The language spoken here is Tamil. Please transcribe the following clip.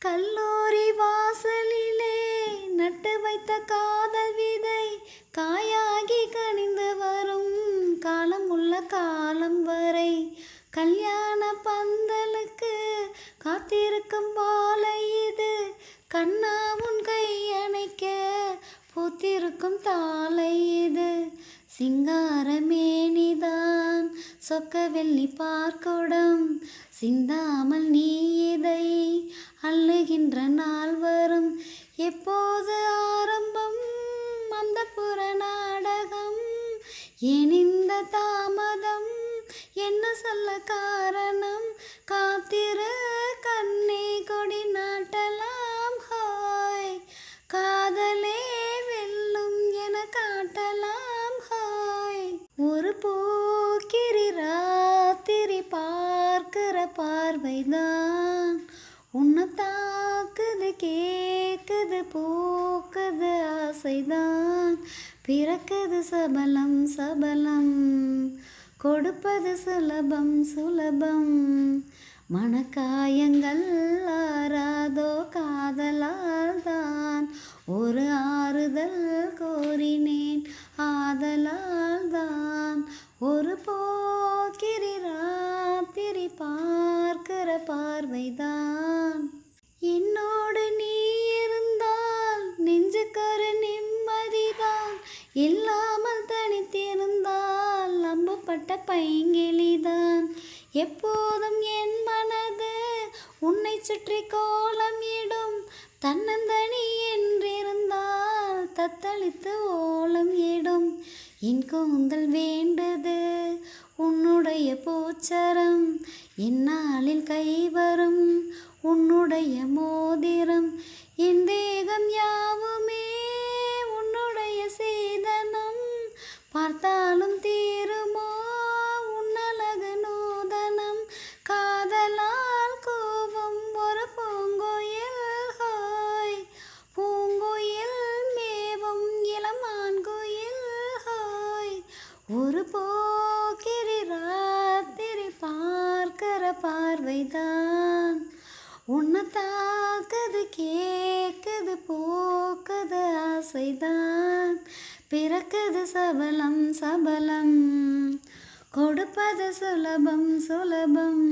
கல்லூரி வாசலிலே நட்டு வைத்த காதல் விதை காயாகி கனிந்து வரும் காலம் உள்ள காலம் வரை கல்யாண பந்தலுக்கு காத்திருக்கும் வாழை இது கண்ணா உன் கை அணைக்க பூத்திருக்கும் தாளை இது சிங்காரமேனிதான் சொக்க வெள்ளி பார்க்குடம் சிந்தாமல் நீ இதை அள்ளுகின்ற நாள் வரும் எப்போது ஆரம்பம் அந்த புற நாடகம் ஏன் இந்த தாமதம் என்ன சொல்ல காரணம் காத்திரு கண்ணே கொடி நாட்டலாம் ஹோய் காதலே வெல்லும் என காட்டலாம் ஹோய் ஒரு போக்கிரி ராத்திரி பார்க்கிற பார்வைதான் உன்னை தாக்குது கேக்குது போக்குது ஆசைதான் பிறக்குது சபலம் சபலம் கொடுப்பது சுலபம் சுலபம் மனக்காயங்கள் ஆறாதோ காதலால் தான் ஒரு ஆறுதல் கோரினேன் ஆதலால் தான் ஒரு போக்கிரி ராத்திரி பார்க்கிற பார்வைதான் என்னோடு நீ இருந்தால் நெஞ்சுக்கரு நிம்மதிதான் இல்லாமல் தனித்திருந்தால் அம்புப்பட்ட பைங்கிளிதான் எப்போதும் என் மனது உன்னை சுற்றி கோலம் இடும் தன்னந்தனி என்றிருந்தால் தத்தளித்து ஓலம் இடும் என் கூந்தல் வேண்டுது உன்னுடைய பூச்சரம் என்னாலில் கைவரும் உன்னுடைய மோதிரம் என் தேகம் யாவுமே உன்னுடைய சீதனம் பார்த்தாலும் தீருமோ உன்னழகு நூதனம் காதலால் கோபம் ஒரு பூங்குயில் ஹோய் பூங்குயில் மேவும் இளமான்குயில் ஹோய் ஒரு போக்கிரி ராத்திரி பார்க்கிற பார்வைதான் உன்னை தாக்குது கேக்குது போக்குது ஆசைதான் பிறக்குது சபலம் சபலம் கொடுப்பது சுலபம் சுலபம்